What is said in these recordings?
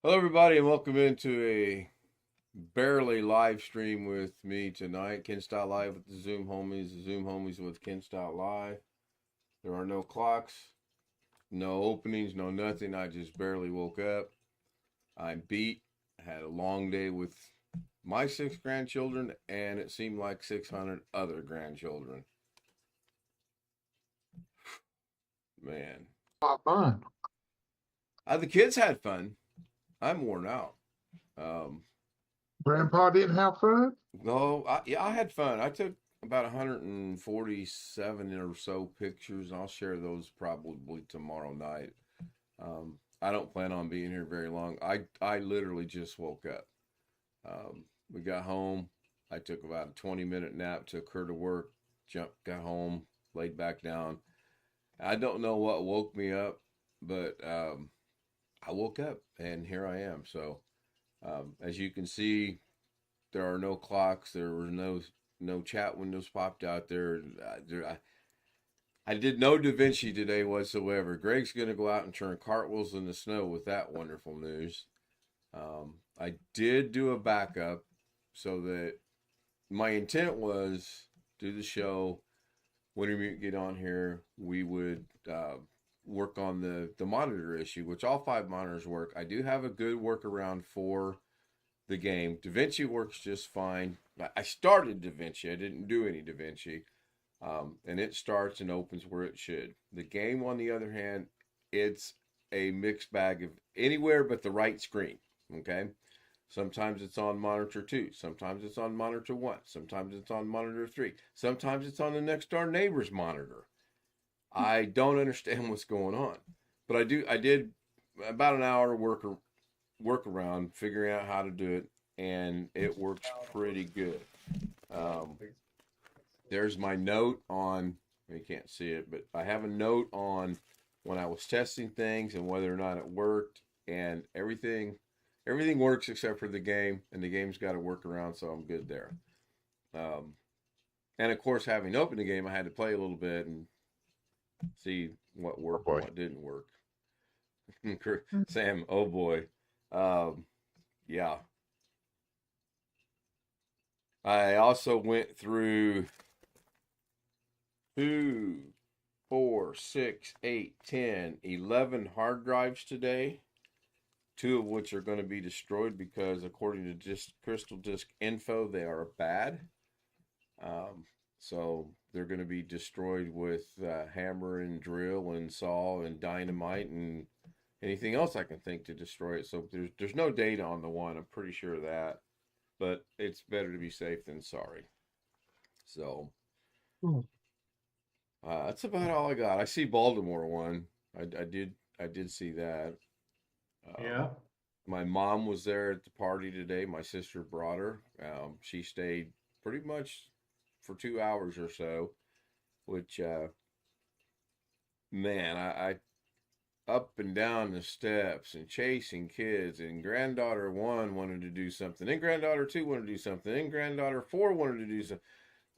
Hello, everybody, and welcome into a barely live stream with me tonight. Ken Style Live with the Zoom homies with Ken Style Live. There are no clocks, no openings, no nothing. I just barely woke up. I'm beat. I had a long day with my six grandchildren, and it seemed like 600 other grandchildren. Man, Fun. the kids had fun. I'm worn out. Um, Grandpa didn't have fun? No, yeah, I had fun. I took about 147 or so pictures, and I'll share those probably tomorrow night. I don't plan on being here very long. I literally just woke up. We got home. I took about a 20-minute nap, took her to work, got home, laid back down. I don't know what woke me up, but I woke up, and here I am. So, as you can see, there are no clocks. There were no chat windows popped out there. I did no Da Vinci today whatsoever. Greg's going to go out and turn cartwheels in the snow with that wonderful news. I did do a backup so that my intent was do the show. When we get on here, we would work on the monitor issue, which all five monitors work. I do have a good workaround for the game. DaVinci works just fine. I started DaVinci. I didn't do any DaVinci. And it starts and opens where it should. The game, on the other hand, it's a mixed bag of anywhere but the right screen. Okay. Sometimes it's on monitor 2. Sometimes it's on monitor 1. Sometimes it's on monitor 3. Sometimes it's on the next door neighbor's monitor. I don't understand what's going on. But I did about an hour work around figuring out how to do it, and it works pretty good. Um, there's my note on. You can't see it, but I have a note on when I was testing things and whether or not it worked, and everything works except for the game, and the game's got to work around, so I'm good there. Um, and of course, having opened the game, I had to play a little bit and see what Oh worked and boy. what didn't work. Sam, oh boy. Um, yeah, I also went through 2, 4, 6, 8, 10, 11 hard drives today, two of which are going to be destroyed because, according to just Crystal Disk Info, they are bad. Um, so they're going to be destroyed with hammer and drill and saw and dynamite and anything else I can think to destroy it. So there's no data on the one. I'm pretty sure of that, but it's better to be safe than sorry. So Hmm. that's about all I got. I see Baltimore one. I did see that. Yeah. My mom was there at the party today. My sister brought her. She stayed pretty much for 2 hours or so, which man, I up and down the steps and chasing kids. And granddaughter one wanted to do something, and granddaughter two wanted to do something, and granddaughter four wanted to do something.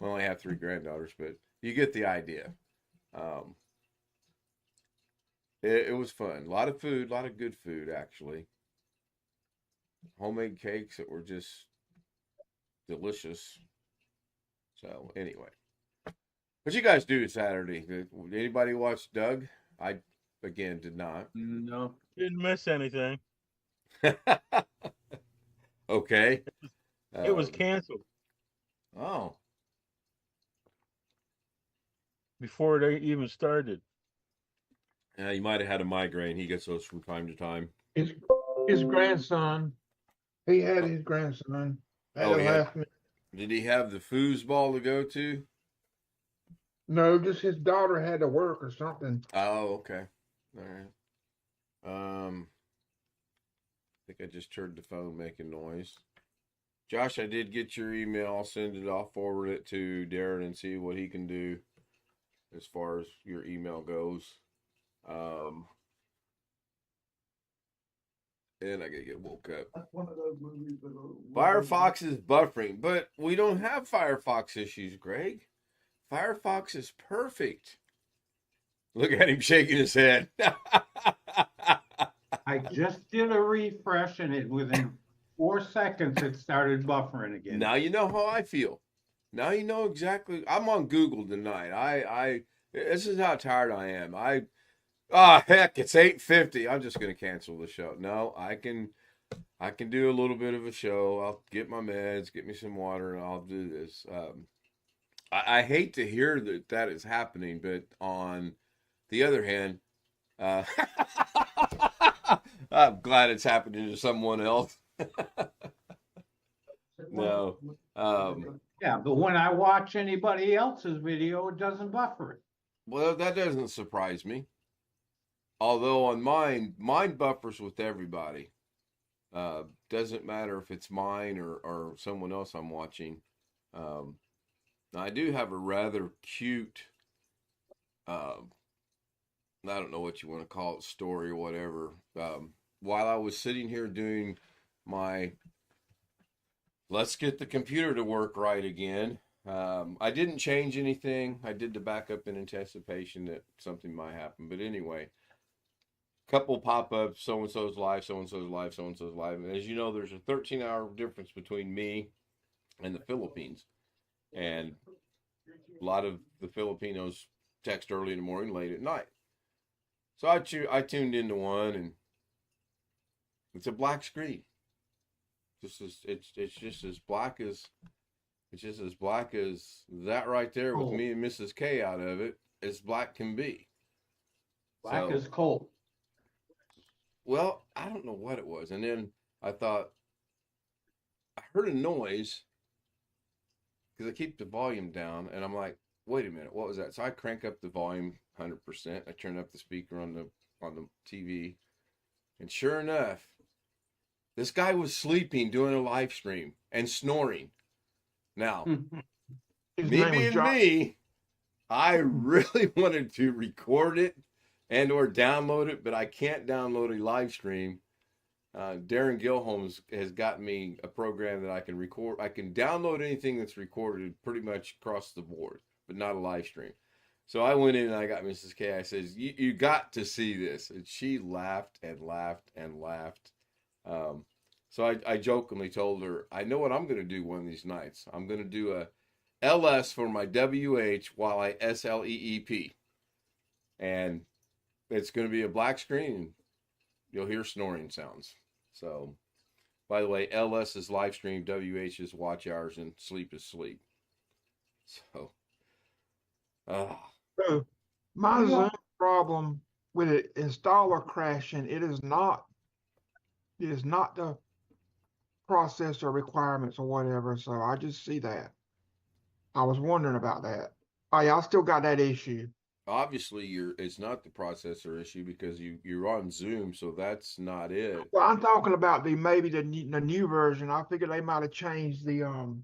I only have three granddaughters, but you get the idea. Um, it was fun. A lot of food, a lot of good food, actually. Homemade cakes that were just delicious. So, anyway, what you guys do Saturday? Did anybody watch Doug? I, again, did not. No, didn't miss anything. Okay. It was Um, canceled oh, before they even started. yeah, you might have had a migraine. He gets those from time to time. His his grandson, he had Oh, his grandson at oh, the he had. last minute. Did he have the foosball to go to? No, just his daughter had to work or something. Oh, okay. All right. I think I just heard the phone making noise. Josh, I did get your email. I'll send it. I'll forward it to Darren and see what he can do as far as your email goes. Um, and I gotta get woke up. That's one of those movies that Firefox is buffering, but we don't have Firefox issues, Greg. Firefox is perfect. Look at him shaking his head. I just did a refresh and within 4 seconds it started buffering again. Now you know how I feel. Now you know exactly. I'm on Google tonight. This is how tired I am. Heck, it's 8:50. I'm just gonna cancel the show. No, I can do a little bit of a show. I'll get my meds, get me some water, and I'll do this. I hate to hear that is happening, but on the other hand, uh, I'm glad it's happening to someone else. No. Yeah, but when I watch anybody else's video, it doesn't buffer it. Well, that doesn't surprise me. Although on mine buffers with everybody. Doesn't matter if it's mine or someone else I'm watching. I do have a rather cute, I don't know what you want to call it, story or whatever. While I was sitting here doing my let's get the computer to work right again, I didn't change anything. I did the backup in anticipation that something might happen. But anyway, couple pop-ups, so-and-so's live, so-and-so's live, so-and-so's live. And as you know, there's a 13-hour difference between me and the Philippines. And a lot of the Filipinos text early in the morning, late at night. So I tuned into one, and it's a black screen. It's just as black as that right there with me and Mrs. K out of it, as black can be. Black as coal. Well, I don't know what it was. And then I thought, I heard a noise because I keep the volume down. And I'm like, wait a minute, what was that? So I crank up the volume 100%. I turn up the speaker on the TV. And sure enough, this guy was sleeping doing a live stream and snoring. Now, me being me, I really wanted to record it and or download it, but I can't download a live stream. Darren Gilholm has got me a program that I can record. I can download anything that's recorded pretty much across the board, but not a live stream. So I went in and I got Mrs. K. I says, you got to see this. And she laughed and laughed and laughed. So I jokingly told her, I know what I'm going to do one of these nights. I'm going to do a LS for my WH while I SLEEP. And it's going to be a black screen, and you'll hear snoring sounds. So, by the way, LS is live stream, WH is watch hours, and sleep is sleep. So, So my Zoom problem with it installer crashing, it is not the processor requirements or whatever. So I just see that. I was wondering about that. Oh, y'all still got that issue. obviously, it's not the processor issue because you're on Zoom, so that's not it. Well, I'm talking about maybe the new version. I figured they might have changed the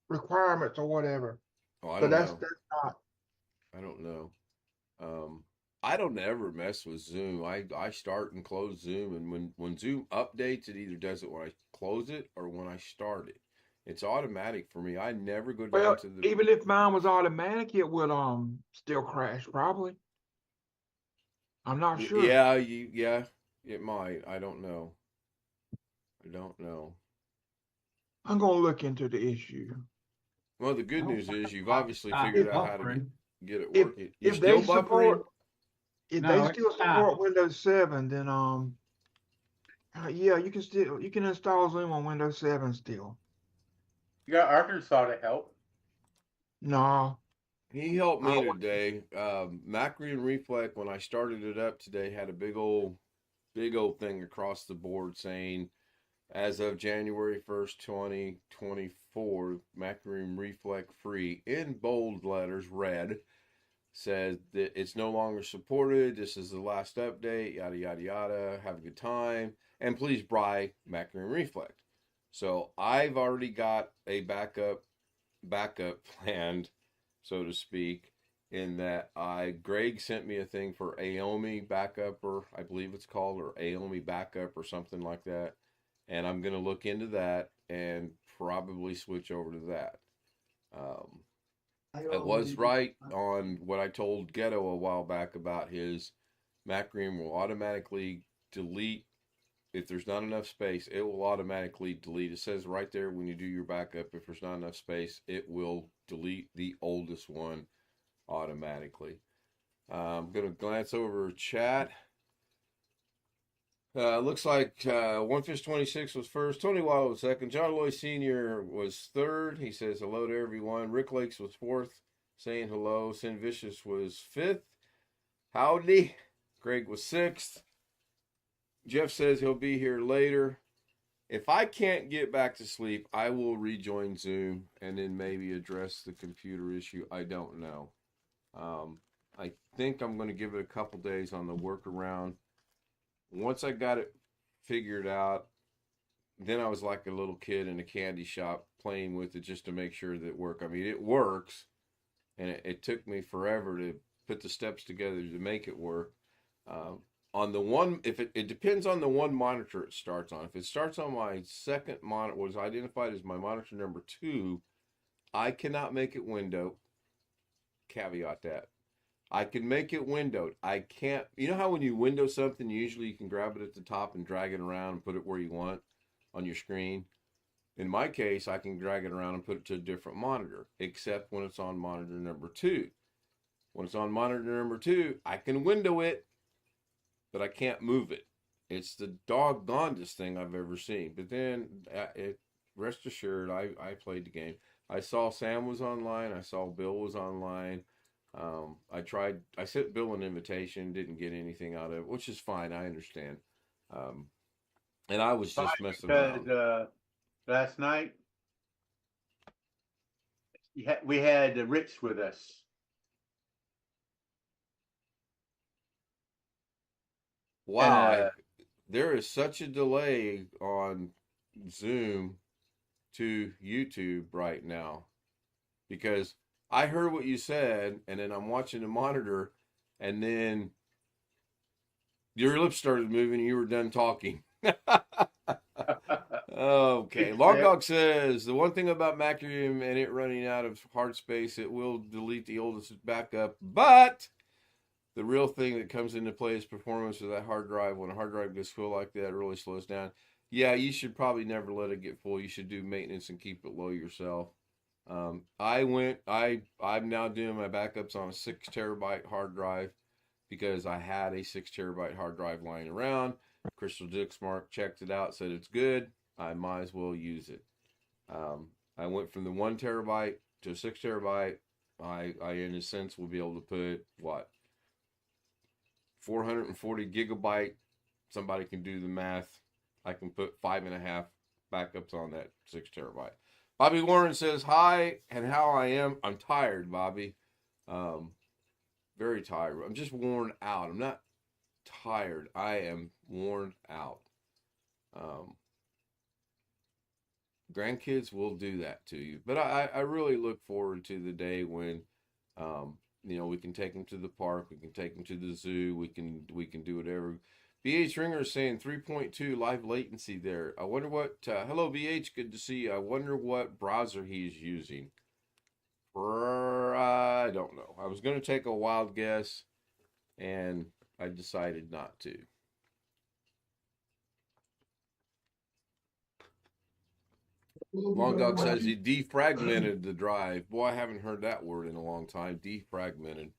requirements or whatever. Oh, I So don't that's know. not. I don't know. I don't ever mess with Zoom. I start and close Zoom, and when Zoom updates, it either does it when I close it or when I start it. It's automatic for me. I never go down Well, to the. even if mine was automatic, it would still crash probably. I'm not sure. Yeah, it might. I don't know. I don't know. I'm gonna look into the issue. Well, the good news is you've Stop obviously figured out how to buffering. get it If working. You if still they buffering? support if No, they it's still not. support Windows 7, then yeah, you can install Zoom on Windows 7 still. You got Arkansas to help. No. He helped me I- today. Macri and Reflect, when I started it up today, had a big old thing across the board saying, as of January 1st, 2024, Macri and Reflect free in bold letters, red, says that it's no longer supported. This is the last update, yada, yada, yada. Have a good time. And please buy Macri and Reflect. So I've already got a backup planned, so to speak, in that Greg sent me a thing for Aomi backup, or I believe it's called, or Aomi backup or something like that. And I'm going to look into that and probably switch over to that. I was right on what I told Ghetto a while back about his Macrium will automatically delete. If there's not enough space, it will automatically delete. It says right there when you do your backup, if there's not enough space, it will delete the oldest one automatically. I'm going to glance over chat. Looks like One Fish 26 was first. Tony Wallow was second. John Loy Sr. was third. He says hello to everyone. Rick Lakes was fourth, saying hello. Sin Vicious was fifth. Howdy. Greg was sixth. Jeff says he'll be here later. If I can't get back to sleep, I will rejoin Zoom and then maybe address the computer issue. I don't know. I think I'm going to give it a couple days on the workaround. Once I got it figured out, then I was like a little kid in a candy shop playing with it just to make sure that it worked. I mean, it works, and it took me forever to put the steps together to make it work. On the one, if it depends on the one monitor it starts on. If it starts on my second monitor, was identified as my monitor number 2, I cannot make it window. Caveat that. I can make it windowed. I can't, you know how when you window something, usually you can grab it at the top and drag it around and put it where you want on your screen? In my case, I can drag it around and put it to a different monitor, except when it's on monitor number 2. When it's on monitor number 2, I can window it, but I can't move it. It's the doggonedest thing I've ever seen. But then, rest assured, I played the game. I saw Sam was online. I saw Bill was online. I sent Bill an invitation, didn't get anything out of it, which is fine. I understand. And I was just messing around. Last night, we had Rich with us. Wow, And, there is such a delay on Zoom to YouTube right now, because I heard what you said, and then I'm watching the monitor, and then your lips started moving, and you were done talking. Okay. Long Dog says, the one thing about Macrium and it running out of hard space, it will delete the oldest backup, but the real thing that comes into play is performance of that hard drive. When a hard drive gets full like that, it really slows down. Yeah, you should probably never let it get full. You should do maintenance and keep it low yourself. I'm now doing my backups on a 6 terabyte hard drive because I had a 6 terabyte hard drive lying around. Crystal Dixmark checked it out, said it's good. I might as well use it. I went from the 1 terabyte to a 6 terabyte. I in a sense will be able to put what, 440 gigabyte. Somebody can do the math. I can put 5.5 backups on that 6 terabyte. Bobby Warren says, hi, and how I am. I'm tired, Bobby. Very tired. I'm just worn out. I'm not tired. I am worn out. Grandkids will do that to you. But I really look forward to the day when, we can take them to the park. We can take them to the zoo. We can do whatever. BH Ringer is saying 3.2 live latency there. I wonder what, hello BH, good to see you. I wonder what browser he's using. I don't know. I was going to take a wild guess, and I decided not to. Long Dog says he defragmented the drive. Boy, I haven't heard that word in a long time. Defragmented.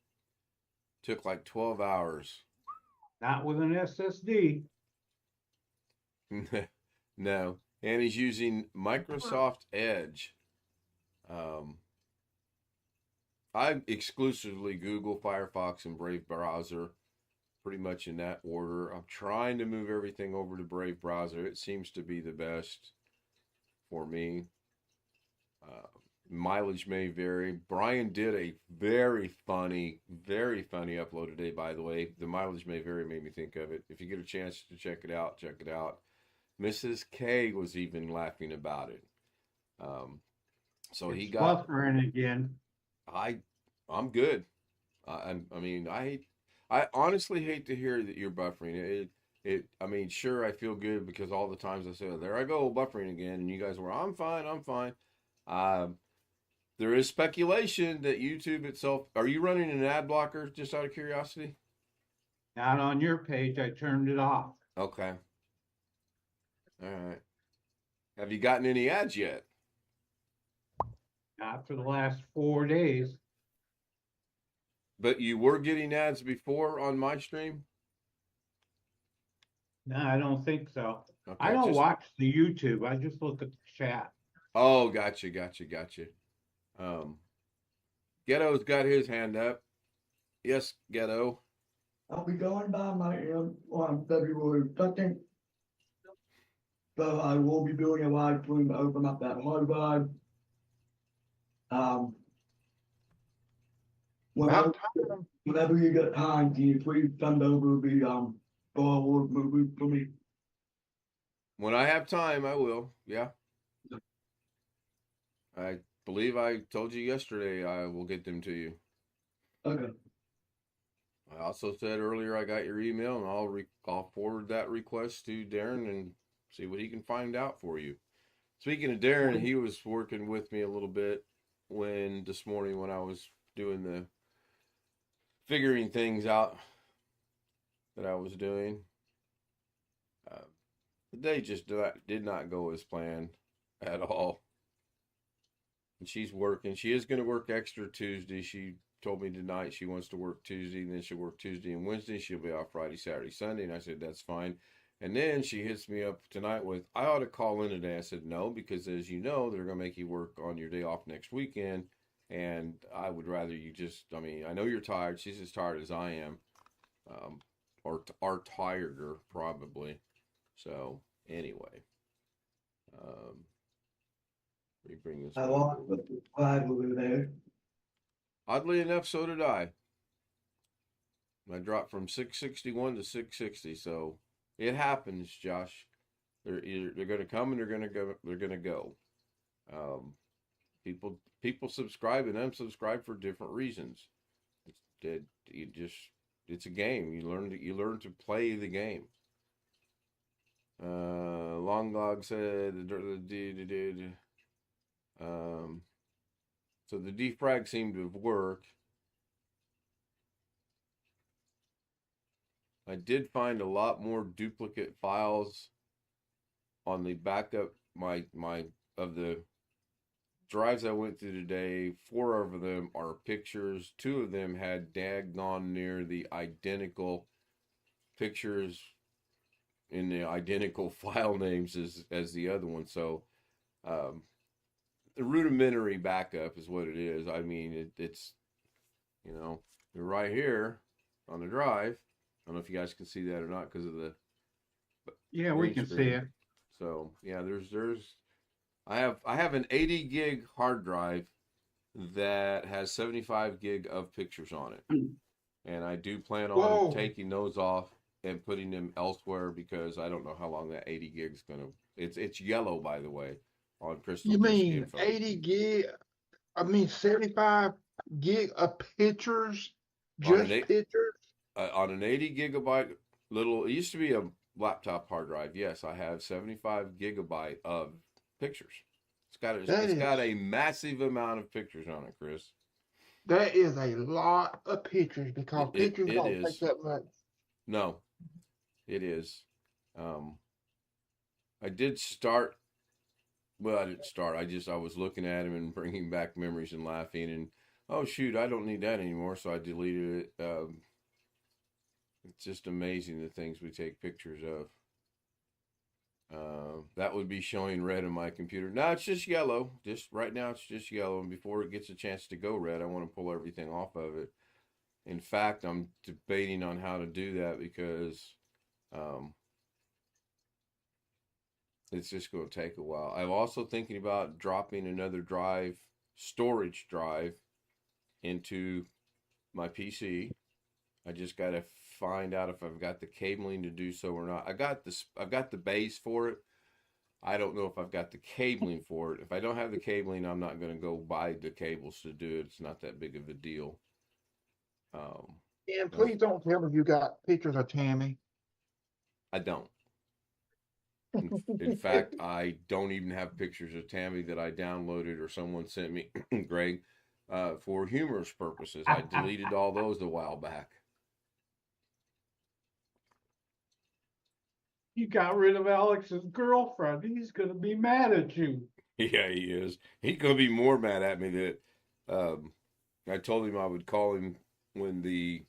Took like 12 hours. Not with an SSD. No. And he's using Microsoft Edge. I exclusively Google, Firefox, and Brave browser, pretty much in that order. I'm trying to move everything over to Brave browser. It seems to be the best for me. Mileage may vary. Brian did a very funny upload today, by the way. The mileage may vary made me think of it. If you get a chance to check it out, check it out. Mrs. K was even laughing about it. So It's he got buffering again. I'm good. I honestly hate to hear that you're buffering. Sure, I feel good because all the times I say, oh, there I go, buffering again, and you guys were, I'm fine. There is speculation that YouTube itself, are you running an ad blocker, just out of curiosity? Not on your page, I turned it off. Okay. All right. Have you gotten any ads yet? Not for the last 4 days. But you were getting ads before on my stream? No, I don't think so. I Okay, don't just watch the YouTube. I just look at the chat. oh, gotcha. Ghetto's got his hand up. Yes, Ghetto. I'll be going by my on February 2nd. So I will be doing a live stream to open up that hard drive. Whenever, About time. whenever you get time, can you please send over the Star Wars movie for me? When I have time, I will. Yeah. I believe I told you yesterday I will get them to you. Okay. I also said earlier I got your email, and I'll forward that request to Darren and see what he can find out for you. Speaking of Darren, he was working with me a little bit this morning when I was doing the figuring things out that I was doing. The day just did not go as planned at all. And she's working. She is going to work extra Tuesday. She told me tonight she wants to work Tuesday, and then she'll work Tuesday and Wednesday. She'll be off Friday, Saturday, Sunday. And I said, that's fine. And then she hits me up tonight with, I ought to call in today. I said, no, because as you know, they're going to make you work on your day off next weekend. And I would rather you I know you're tired. She's as tired as I am. Or tireder, probably. So, anyway. Let me bring this I one. lost the flag over there. Oddly enough, so did I. I dropped from 661 to 660, so it happens, Josh. They're going to come and they're going to go. They're going to go. People subscribe and unsubscribe for different reasons. It's a game. You learn to play the game. Longlog said so the defrag seemed to have worked. I did find a lot more duplicate files on the backup of the drives I went through today. 4 of them are pictures. 2 of them had daggone near the identical pictures in the identical file names as the other one. So the rudimentary backup is what it is. I mean, it's you're right here on the drive. I don't know if you guys can see that or not because of the Yeah, we can see it. So yeah, I have an 80 gig hard drive that has 75 gig of pictures on it, and I do plan on Whoa. taking those off and putting them elsewhere because I don't know how long that 80 gig is gonna. It's yellow, by the way, on Crystal. You mean info. 80 gig? 75 gig of pictures? On Just an eight- pictures? On an 80 gigabyte it used to be a laptop hard drive. Yes, I have 75 gigabyte of pictures. It's got a massive amount of pictures on it, Chris. That is a lot of pictures because pictures it don't is. take that much. No, it is. I did start. Well, I didn't start. I was looking at him and bringing back memories and laughing and oh shoot, I don't need that anymore. So I deleted it. It's just amazing the things we take pictures of. That would be showing red on my computer. No, it's just yellow. Just right now, it's just yellow. And before it gets a chance to go red, I want to pull everything off of it. In fact, I'm debating on how to do that because it's just going to take a while. I'm also thinking about dropping another storage drive into my PC. I just got to find out if I've got the cabling to do so or not. I've got the base for it. I don't know if I've got the cabling for it. If I don't have the cabling, I'm not going to go buy the cables to do it. It's not that big of a deal. And please don't tell me you got pictures of Tammy. I don't. In fact, I don't even have pictures of Tammy that I downloaded or someone sent me, Greg, for humorous purposes. I deleted all those a while back. You got rid of Alex's girlfriend. He's gonna be mad at you. Yeah, he is. He's gonna be more mad at me that I told him I would call him when the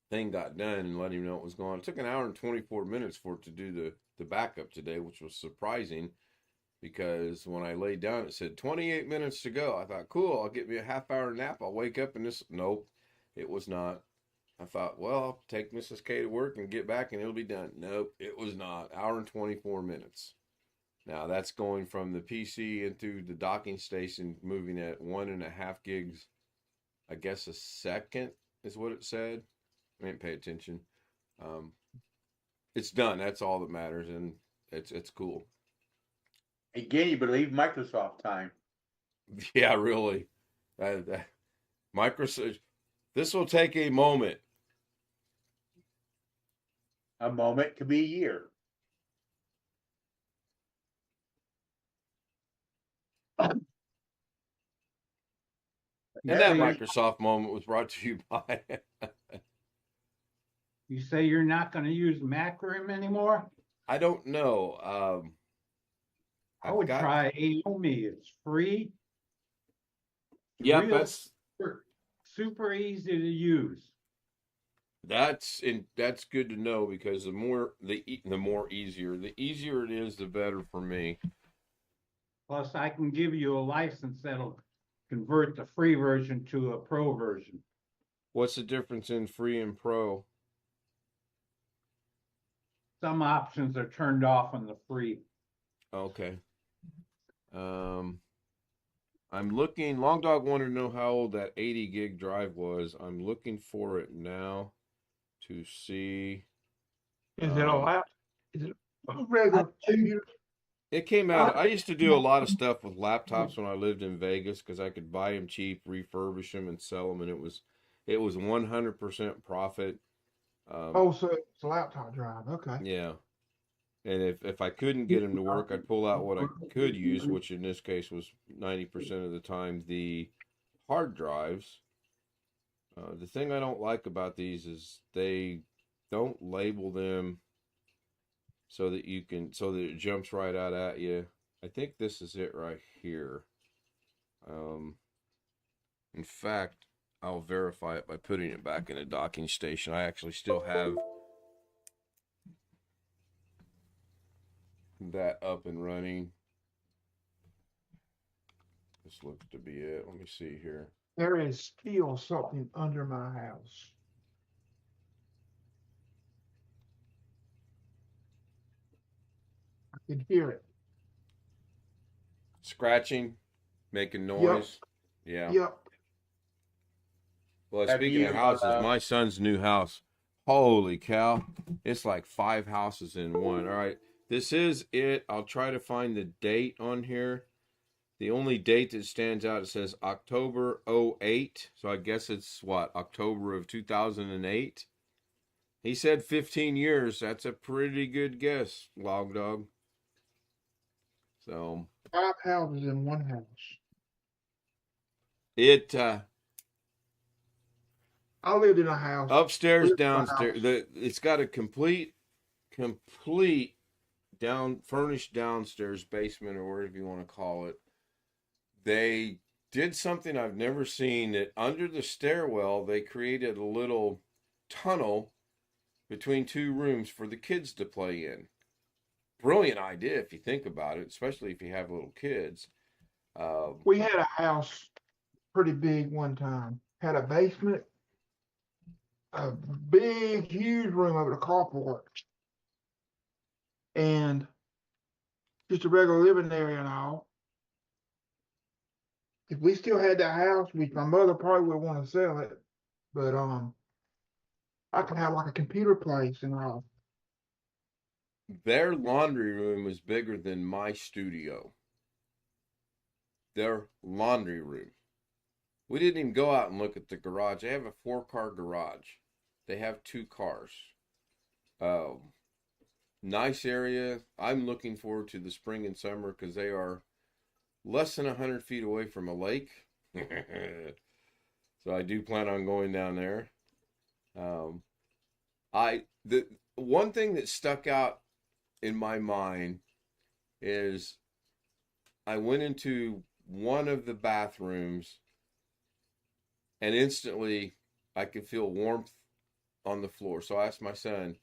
thing got done and let him know it was going. It took an hour and 24 minutes for it to do the backup today, which was surprising because when I laid down, it said 28 minutes to go. I thought, cool, I'll get me a half-hour nap. I'll wake up and this. Nope, it was not. I thought, well, I'll take Mrs. K to work and get back and it'll be done. Nope, it was not. Hour and 24 minutes. Now that's going from the PC into the docking station, moving at 1.5 gigs, I guess a second is what it said. I didn't pay attention. It's done. That's all that matters, and it's cool. Again, you believe Microsoft time. Yeah, really. Microsoft. This will take a moment. A moment could be a year. And that Yeah. Microsoft moment was brought to you by. You say you're not gonna use Macrim anymore? I don't know. I I've would got- try Aomi. It's free. Yep, Real that's super easy to use. that's good to know because the more easier it is, the better for me. Plus, I can give you a license that'll convert the free version to a pro version. What's the difference in free and pro? Some options are turned off on the free. Okay. I'm looking. Long Dog wanted to know how old that 80 gig drive was. I'm looking for it now to see. Is it a lap? Is it a regular computer? It came out. I used to do a lot of stuff with laptops when I lived in Vegas because I could buy them cheap, refurbish them, and sell them, and it was 100% profit. Oh, so it's a laptop drive. Okay. Yeah. And if I couldn't get them to work, I'd pull out what I could use, which in this case was 90% of the time the hard drives. The thing I don't like about these is they don't label them so that it jumps right out at you. I think this is it right here. In fact, I'll verify it by putting it back in a docking station. I actually still have that up and running. This looks to be it. Let me see here. There is still something under my house. I can hear it. Scratching, making noise. Yeah. Yep. Well, Have speaking of you, houses, my son's new house. Holy cow. It's like 5 houses in one. All right. This is it. I'll try to find the date on here. The only date that stands out, it says October 08. So I guess it's what? October of 2008. He said 15 years. That's a pretty good guess, Log Dog. So 5 houses in one house. it I lived in a house. upstairs, Lived in a downstairs. house. It's got a complete furnished downstairs basement or whatever you want to call it. They did something I've never seen. That under the stairwell, they created a little tunnel between 2 rooms for the kids to play in. Brilliant idea if you think about it, especially if you have little kids. We had a house pretty big one time. Had a basement, a big, huge room over the carport, and just a regular living area and all. If we still had that house, my mother probably would want to sell it, but I could have like a computer place and all. Their laundry room was bigger than my studio. Their laundry room. We didn't even go out and look at the garage. They have a 4-car garage. They have 2 cars. Nice area. I'm looking forward to the spring and summer because they are less than 100 feet away from a lake. So I do plan on going down there. The one thing that stuck out in my mind is I went into one of the bathrooms and instantly I could feel warmth on the floor. So I asked my son,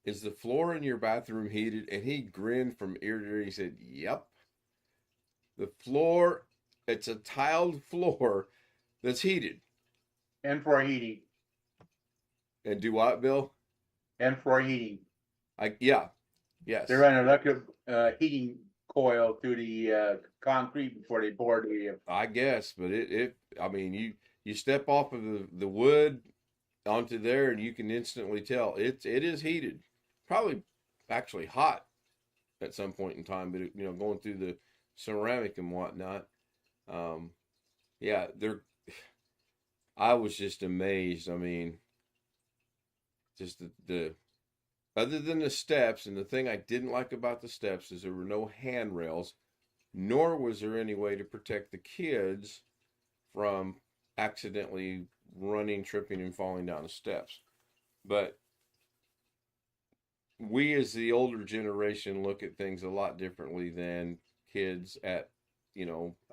"Is the floor in your bathroom heated?" And he grinned from ear to ear. He said, "Yep. The floor, it's a tiled floor that's heated." And for heating, And do what, Bill? and for heating. Yeah. Yes. They run an electric heating coil through the concrete before they bore the. I guess, but I mean, you step off of the wood onto there and you can instantly tell it is heated. Probably actually hot at some point in time, but going through the ceramic and whatnot. Yeah, I was just amazed. I mean, just the other than the steps, and the thing I didn't like about the steps is there were no handrails, nor was there any way to protect the kids from accidentally running, tripping, and falling down the steps. But we, as the older generation, look at things a lot differently than kids at,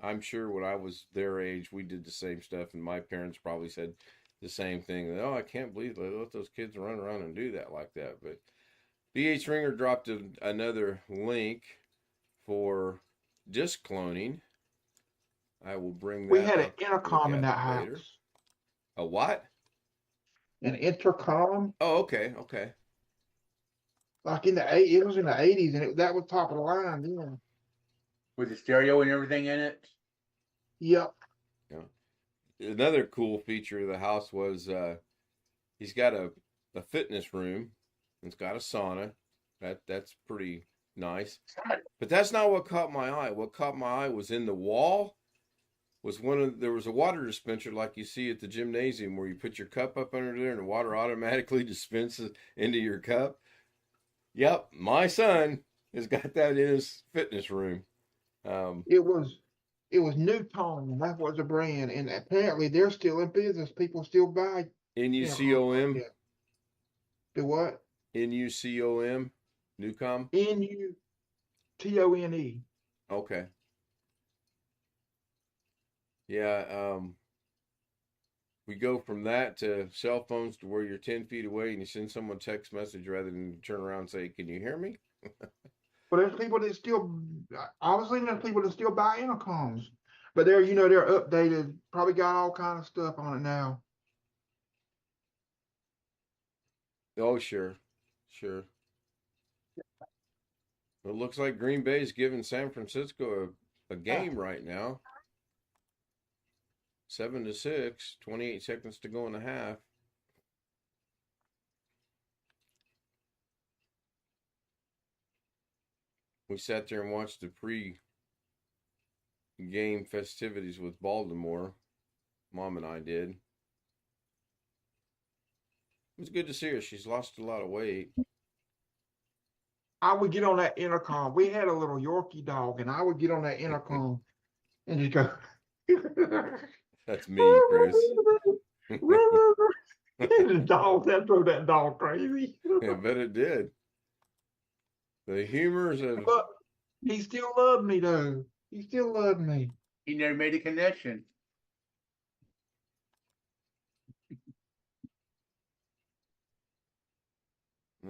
I'm sure when I was their age, we did the same stuff, and my parents probably said the same thing. Oh, I can't believe they let those kids run around and do that like that. But BH Ringer dropped another link for disc cloning. I will bring that We had an up, intercom in look at that it later. house. A what? An intercom, Oh, okay. like it was in the 80s, and that was top of the line then. With the stereo and everything in it. Yep. Another cool feature of the house was he's got a fitness room. It's got a sauna. That's pretty nice. But that's not what caught my eye. What caught my eye was in the wall was there was a water dispenser like you see at the gymnasium where you put your cup up under there and the water automatically dispenses into your cup. Yep, my son has got that in his fitness room. It was Newton. That was the brand, and apparently they're still in business. People still buy. NUCOM. Yeah. The what? NUCOM. Newcom. NUTONE. Okay. Yeah. We go from that to cell phones to where you're 10 feet away and you send someone a text message rather than turn around and say, "Can you hear me?" But there's people that still, obviously there's people that still buy intercoms, but they're updated. Probably got all kind of stuff on it now. Oh, sure. It looks like Green Bay's giving San Francisco a game right now. 7-6, 28 seconds to go in the half. We sat there and watched the pre-game festivities with Baltimore. Mom and I did. It was good to see her. She's lost a lot of weight. I would get on that intercom. We had a little Yorkie dog, and I would get on that intercom and just go. That's me, Chris. The dog, that drove that dog crazy. I bet it did. The humors of But he still loved me, though. He still loved me. He never made a connection.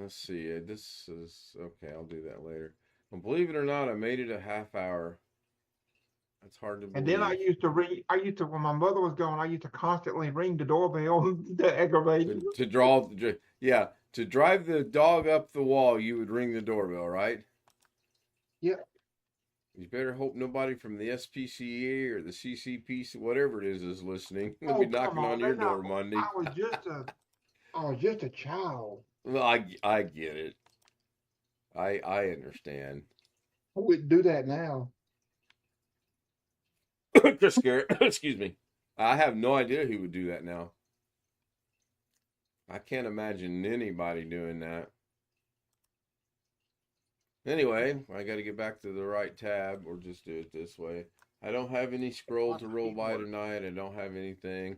let's see. This is okay. I'll do that later. And believe it or not, I made it a half hour. That's hard to believe. And then I used to ring. When my mother was gone, I used to constantly ring the doorbell to aggravate him. to drive the dog up the wall, you would ring the doorbell, right? Yep. You better hope nobody from the SPCA or the CCPC, whatever it is listening. They'll be knocking on your door Monday. I was just a child. Well, I get it. I understand. I wouldn't do that now. Just scared. Excuse me. I have no idea who would do that now. I can't imagine anybody doing that. Anyway, I got to get back to the right tab, or just do it this way. I don't have any scroll to roll by tonight. I don't have anything.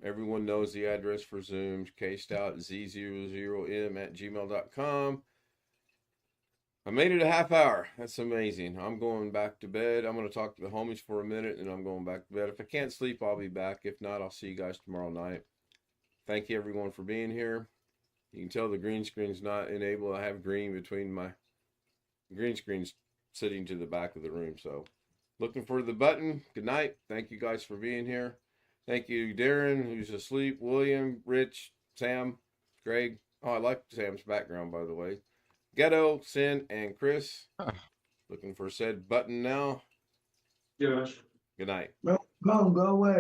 Everyone knows the address for Zoom, kstout@z00m@gmail.com. I made it a half hour. That's amazing. I'm going back to bed. I'm going to talk to the homies for a minute and I'm going back to bed. If I can't sleep, I'll be back. If not, I'll see you guys tomorrow night. Thank you everyone for being here. You can tell the green screen's not enabled. I have green between my green screen's sitting to the back of the room. So looking for the button. Good night. Thank you guys for being here. Thank you, Darren, who's asleep, William, Rich, Sam, Greg. Oh, I like Sam's background, by the way. Ghetto, Sin, and Chris. Looking for said button now. Yes. Good night. Well, come on, go away.